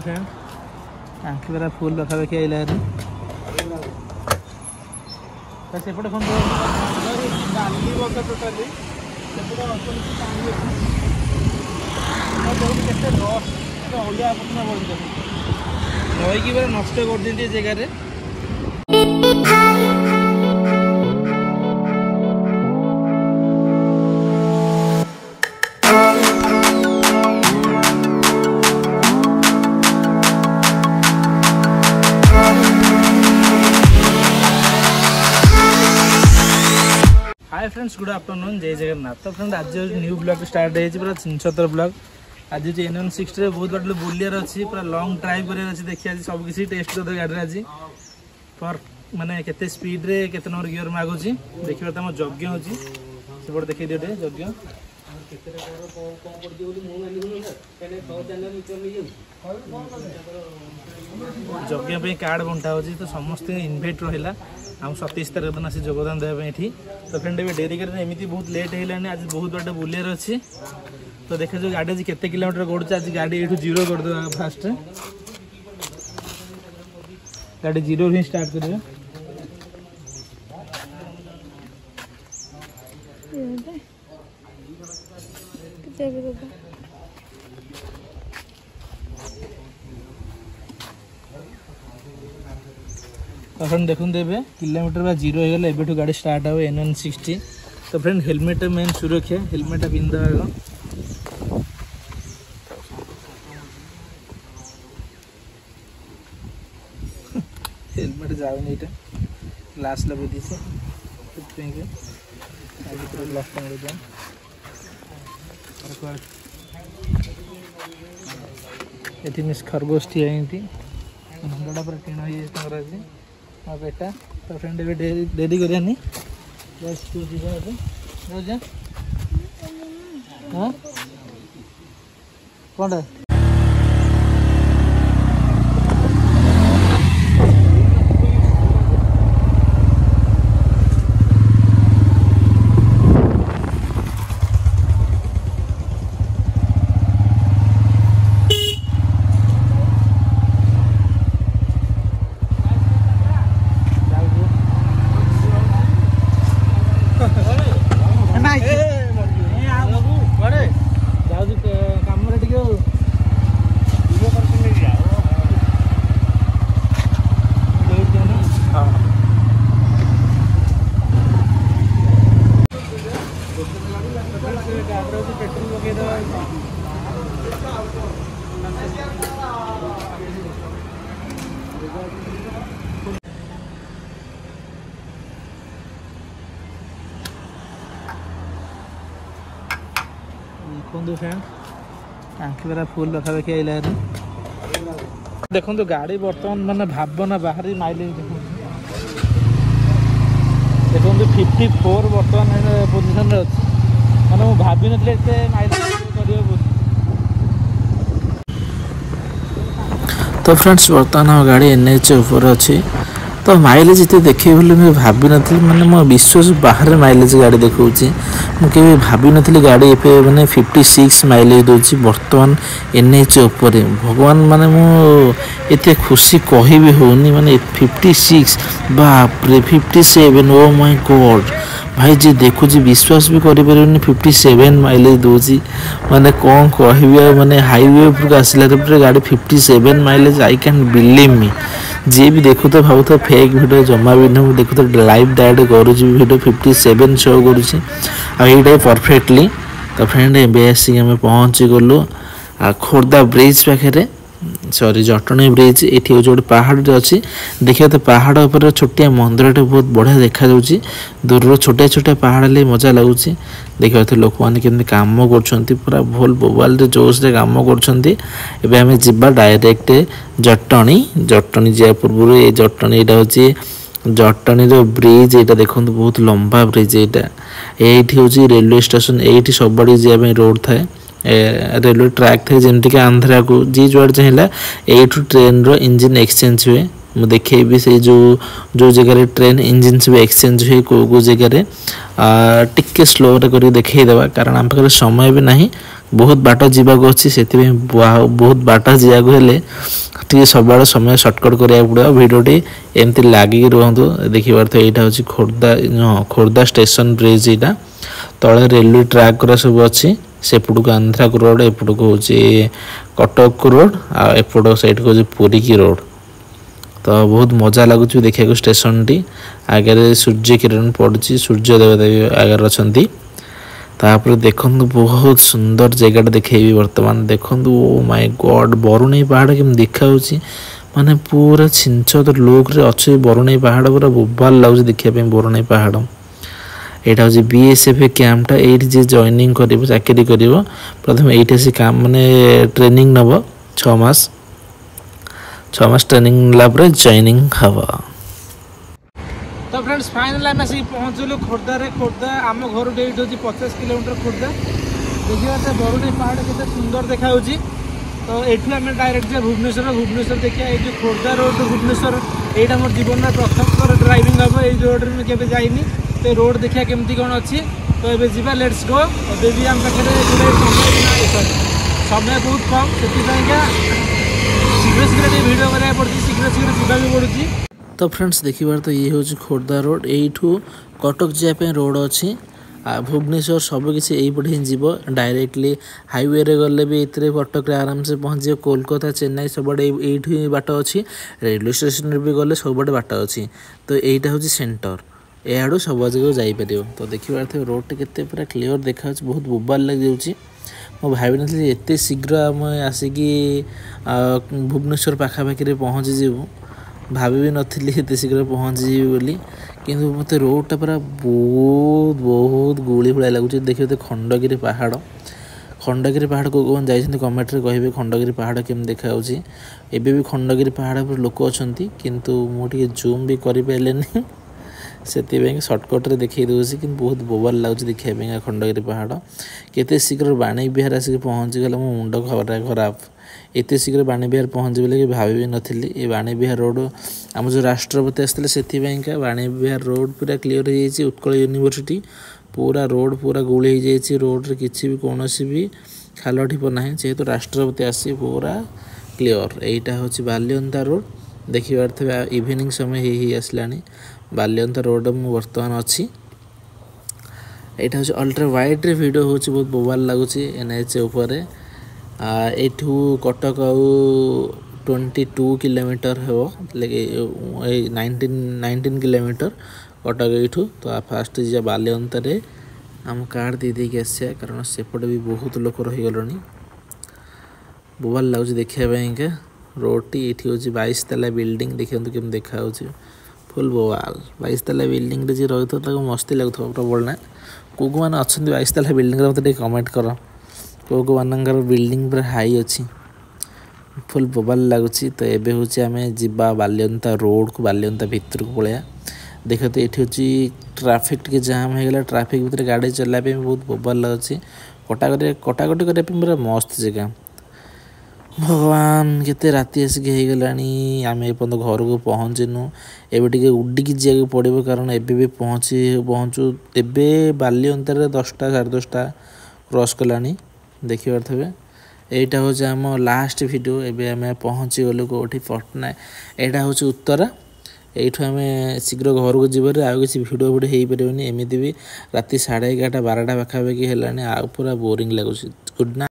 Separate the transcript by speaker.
Speaker 1: Friend आंखी पूरा full पाखापाखि आइला सेपटे फोन टोटाली नईकी पूरा नष्ट कर जगार हाय फ्रेंड्स गुड आफ्टरनून जय जगन्नाथ। तो फ्रेंड आज न्यू ब्लॉग स्टार्ट है पूरा 370 ब्लॉग आज NN60 बहुत बार बुलियार अच्छी पूरा लॉन्ग ड्राइव कर देखिए सब किसी टेस्ट कर गाड़ी आज पर माने केते स्पीड रे केते नंबर गियर मागुची देखिए तुम यज्ञ होची सेपट देखिए दियो यज्ञ यज्ञ कार्ड बंटा हो तो समस्त इनभाइट रहा हम 27 तारीख दिन आसी योगदान देवाई ये तो फ्रेंड ए डेरी कर एमती बहुत लेट होगा आज बहुत बार बुलियार अच्छी तो देखा जो गाड़ी आज केते किलोमीटर गोड़ आज गाड़ी ये जीरो कर दे फास्ट गाड़ी जीरो ही स्टार्ट करें तो फ्रेंड देखुन देवे किलोमीटर बा जीरो हो गला एबेठू गाड़ी स्टार्ट हो NN60 तो फ्रेंड हेलमेट मेन सुरक्षा हेलमेट पिंधा हेलमेट जाऊनी ये ग्लास लगे दीसे ग्लास ये मिस खरगोश टी भंगाटा पूरा टीण हो हाँ बेटा तो फ्रेंड ए डेरी करानी हाँ कौन देखो फ्रेंड आंखी पूरा फुल पाखापाखि आइला देखो गाड़ी बर्तमान माने भावना बाहर माइलेज देखो 54 बर्तमान पोजिशन रे अच्छी माने मु भाभी नथले एते माइलेज करियो तो फ्रेंड्स बर्तमान गाड़ी NH ऊपर अच्छी तो माइलेज इतने देखे बोले मुझे भाभी नी मैंने मो विश्वास बाहर माइलेज गाड़ी देखा मुझे भाभी नी गाड़ी ए मैंने 56 माइलेज दूसरी बर्तमान NH उपर भगवान माने मुझे खुशी कह भी होनी माने 56 बापरे 57 ओ माय गॉड भाई जी देखु विश्वास भी करें 57 माइलेज दूसरी माने कौन कह माने हाईवे उपरक आसला गाड़ी 57 mileage I can believe me जी भी देखु तो भाव तो फेक वीडियो जमा भी नहीं देखु तो लाइव डायरेक्ट करुँच वीडियो 57 शो करुँचे परफेक्टली तो फ्रेंड एम पहुँची गलु खोर्धा ब्रिज पाखे सॉरी जटणी ब्रिज ये हूँ गोटे पहाड़ अच्छी देखिए तो पहाड़ उपर छोटिया मंदिर बहुत बढ़िया देखा दूर छोटिया छोटिया पहाड़ ले मजा लगुच देखिए तो लोक मैंने केमती कम कर पूरा भोल बोबाल जोश से कम कर जावा डायरेक्ट जटणी जटणी जा पूर्व ये जटणी यहाँ हूँ जटणी ब्रिज यहाँ देखो बहुत लंबा ब्रिज ये हूँ रेलवे स्टेशन ये सब बड़ी जावाई रोड थाए रेलवे ट्रैक थे जमती कि आंध्रा को जी जुआड़ चाहिए यू ट्रेन रो इंजिन एक्सचेंज हुए मुझे देखेबी से जो जगह ट्रेन इंजिन सब एक्सचेंज हुए को जगह टिके स्लो कर देखेदेवा कारण आम पाखे समय भी ना बहुत बाट जावाक अच्छी से बहुत बाट जावाक हेले टे सब समय सर्टकट करा पड़ो भिडियोटी एमती लगिक रुहतु देखिए यहाँ हूँ खोर्धा स्टेशन ब्रिज यहाँ तले रेलवे ट्रैक गुरा सब अच्छी सेपट को आंध्रा को रोड एपट को हूँ कटक को रोड आपट साइड को हूँ पुरी की रोड तो बहुत मजा लगुच देखा स्टेशन टी आगे सूर्य किरण पड़ी सूर्य देवता भी आगे अच्छा तापर देखु बहुत सुंदर जगह देखी बर्तमान देखु ओ माय गॉड बरुणेई पहाड़ केम देखा माने पूरा छिंच लुक रे अच्छे बरुणेई पहाड़ पूरा बोबाल लगुच देखा बरुणेई पहाड़ यहाँ हूँ बीएसएफ कैंपटा ये जॉइनिंग कर चाकरी कर प्रथम ये से काम माने ट्रेनिंग नब 6 मास ट्रेनिंग नेला जॉइनिंग हम।
Speaker 2: तो फ्रेंड्स फाइनल आम आसिक पहुँचलु खोर्धा आम घर हूँ 50 किलोमीटर खोर्धा देखिए बरुणेई पहाड़ के सुंदर देखा तो ये आम डायरेक्ट जा भुवनेश्वर देखिए ये खोर्धा रोड भुवनेश्वर यहाँ मोर जीवन में प्रथम थर ड्राइविंग हम ये रोड में केवे जाइनी तो रोड देखिए केमती कौन अच्छी तो ये जी लेट्स गो अभी आम पाखे समय बहुत कम से शीघ्र शीघ्र भिडियो कराया पड़ी शीघ्र शीघ्र भी पड़ी।
Speaker 1: तो फ्रेंड्स देखिबार तो ये हूँ खोर्धा रोड यू कटक जावाई रोड अच्छी भुवनेश्वर सबकि यहीपटे ही जीव डायरेक्टली हाईवे रे गले भी ये कटक आराम से पहुँच कोलकाता चेन्नई सबुआड़े यही बाट अच्छी रेलवे स्टेशन भी गले सबुआड़े बाट अच्छी तो यहाँ हूँ सेंटर याडू सब जगह जापर तो देखिए थे रोड के पूरा क्लीयर देखा बहुत बोबाल लगे मुझे भावी नी एत शीघ्र आम आसिकी भुवनेश्वर पाखापाखि पहुँची जीवु भाभी भी नथी एत शीघ्र पहुँची बोली किंतु मत रोडटा पूरा बहुत बहुत गुली भाया लगुच देखिए खंडगिरी पहाड़ को कौन जाइए कमेंट रे कहे खंडगिरी पहाड़ केम देखा एबे भी खंडगिरी पहाड़ पर लोक अच्छा किंतु मुझे जूम भी करें से सर्टकट रे देखी दूसरी कि बहुत बोबाल लगुच देखा खंडगिरी पहाड़ केते शीघ्र बाणी बिहार आसिक पहुँची गला मो मुंड खराब एत शीघ्र बाणी बिहार पहुँच बोले कि भाभी भी नी ये बाणी बिहार रोड आम जो राष्ट्रपति आसते से बाणी बिहार रोड पूरा क्लीयर हो जाए उत्कल यूनिवर्सिटी पूरा रोड पूरा गुड़ी हो जाए रोड रे किसी भी कौन भी खाल ढिप ना जेहेतु राष्ट्रपति आसी पूरा क्लीयर यहीटा हूँ बालियंता रोड देखिए थे इवनिंग समय ही आसला बालियंता रोड में बर्तमान अच्छी यहाँ हूँ अल्ट्रा वाइड रे वीडियो हूँ बहुत बोबाल लगुच एनएच उपर एठू कटक 22 किलोमीटर हम लेकिन 19 किलोमीटर कटक यूँ तो फास्ट जा बालियंतारे आम कार्ड दे देकी आसा कारण सेपटे भी बहुत लोक रहीगले बोबाल लगुच देखापी रोड टी ये हूँ 22 ताला बिल्डिंग देखिए केम देखा फुल बोवाल 22 ताला बिल्डिंग रे जी रही था मस्ती लगुता प्रबल ना को मैंने अच्छा 22 ताला बिल्डिंग मतलब कमेंट कर को मानकर बिल्डिंग पूरा हाई अच्छी फुल बोबाल लगुच तो ये हूँ आम जा बालियंता रोड को बालियंता भितर को पलैया देख तो ये हूँ ट्राफिक टे जाम होगा ट्राफिक भितर गाड़ी चलाइए बहुत बोबाल लगुच कटाकटी करने पूरा मस्त जगह भगवान केते राति आसिक होगलानी आम एपर्त घर को पहुँचीनु एबे उडिकी जाक पड़ो कारण एबे भी पहुँचू एबे बालियंतार 10टा 10:30 क्रॉस कलानी देखिए थे यहाँ हूँ आम लास्ट वीडियो एबे आम पहुँची गलु कौटी पटना यहाँ हूँ उत्तरा यू आम शीघ्र घर को जीवर आउ किसी भिडियो हो पारे एमती भी राति 11:30 12टा पाखापाखि है पूरा बोरिंग लगुच गुड नाइट।